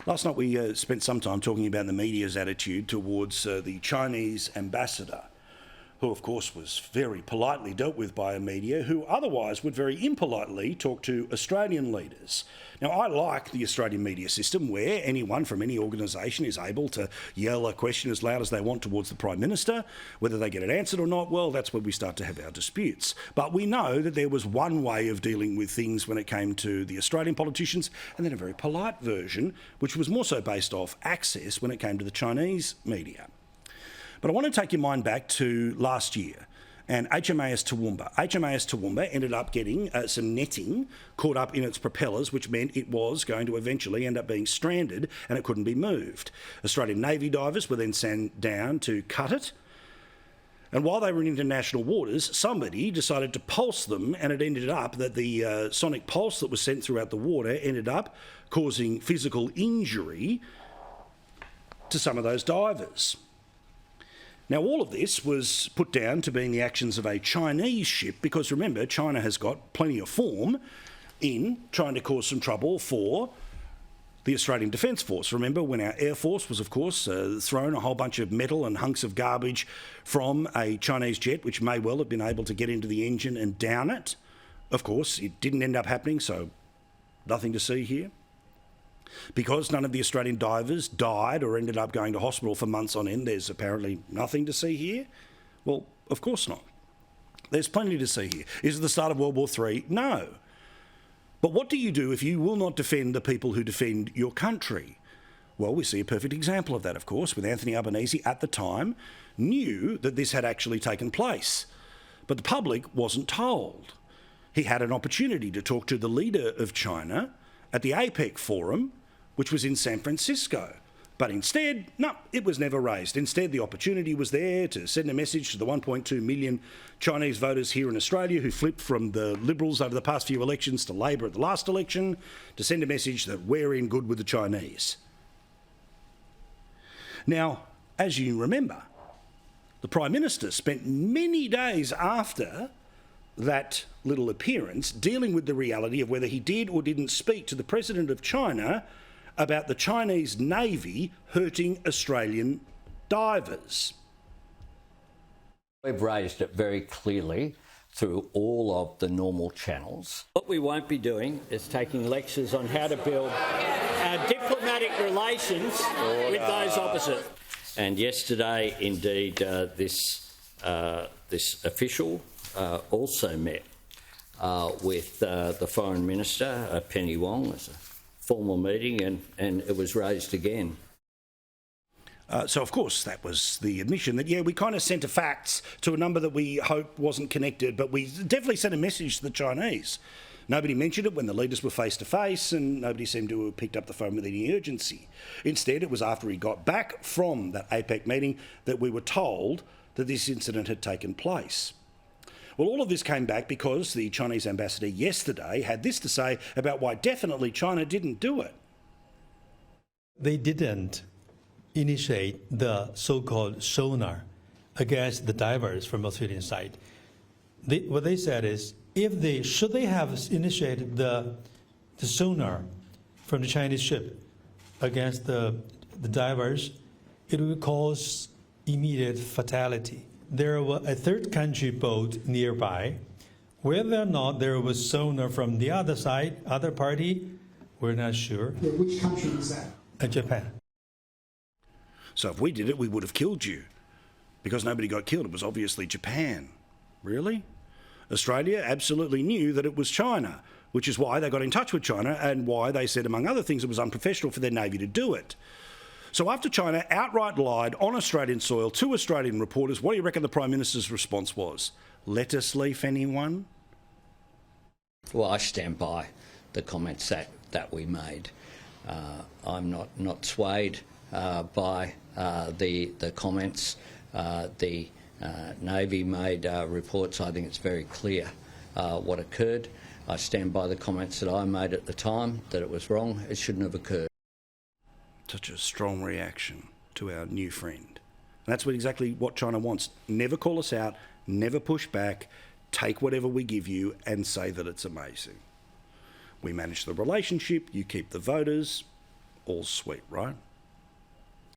Last night we spent some time talking about the media's attitude towards the Chinese ambassador, who of course was very politely dealt with by a media who otherwise would very impolitely talk to Australian leaders. Now, I like the Australian media system where anyone from any organisation is able to yell a question as loud as they want towards the Prime Minister. Whether they get it answered or not, well, that's where we start to have our disputes. But we know that there was one way of dealing with things when it came to the Australian politicians, and then a very polite version, which was more so based off access when it came to the Chinese media. But I want to take your mind back to last year and HMAS Toowoomba. HMAS Toowoomba ended up getting some netting caught up in its propellers, which meant it was going to eventually end up being stranded and it couldn't be moved. Australian Navy divers were then sent down to cut it. And while they were in international waters, somebody decided to pulse them, and it ended up that the sonic pulse that was sent throughout the water ended up causing physical injury to some of those divers. Now, all of this was put down to being the actions of a Chinese ship because, remember, China has got plenty of form in trying to cause some trouble for the Australian Defence Force. Remember when our Air Force was, of course, thrown a whole bunch of metal and hunks of garbage from a Chinese jet, which may well have been able to get into the engine and down it. Of course, it didn't end up happening, so nothing to see here. Because none of the Australian divers died or ended up going to hospital for months on end, there's apparently nothing to see here? Well, of course not. There's plenty to see here. Is it the start of World War III? No. But what do you do if you will not defend the people who defend your country? Well, we see a perfect example of that, of course, with Anthony Albanese at the time knew that this had actually taken place. But the public wasn't told. He had an opportunity to talk to the leader of China at the APEC forum, which was in San Francisco. But instead, no, it was never raised. Instead, the opportunity was there to send a message to the 1.2 million Chinese voters here in Australia who flipped from the Liberals over the past few elections to Labor at the last election, to send a message that we're in good with the Chinese. Now, as you remember, the Prime Minister spent many days after that little appearance dealing with the reality of whether he did or didn't speak to the President of China about the Chinese Navy hurting Australian divers. We've raised it very clearly through all of the normal channels. What we won't be doing is taking lectures on how to build diplomatic relations with those opposite. And yesterday, indeed, this official also met with the Foreign Minister, Penny Wong. It's a formal meeting, and it was raised again. So, of course, that was the admission that, yeah, we kind of sent a fax to a number that we hoped wasn't connected, but we definitely sent a message to the Chinese. Nobody mentioned it when the leaders were face-to-face, and nobody seemed to have picked up the phone with any urgency. Instead, it was after he got back from that APEC meeting that we were told that this incident had taken place. Well, all of this came back because the Chinese ambassador yesterday had this to say about why definitely China didn't do it. They didn't initiate the so-called sonar against the divers from Australian side. What they said is, should they have initiated the sonar from the Chinese ship against the divers, it would cause immediate fatality. There was a third country boat nearby. Whether or not there was sonar from the other side, other party, we're not sure. Which country was that? Japan. So if we did it, we would have killed you. Because nobody got killed, it was obviously Japan. Really? Australia absolutely knew that it was China, which is why they got in touch with China and why they said, among other things, it was unprofessional for their Navy to do it. So after China outright lied on Australian soil to Australian reporters, what do you reckon the Prime Minister's response was? Let us leave anyone? Well, I stand by the comments that we made. I'm not swayed by the comments. The Navy made reports. I think it's very clear what occurred. I stand by the comments that I made at the time, that it was wrong. It shouldn't have occurred. Such a strong reaction to our new friend. And that's exactly what China wants. Never call us out, never push back, take whatever we give you and say that it's amazing. We manage the relationship, you keep the voters, all sweet, right?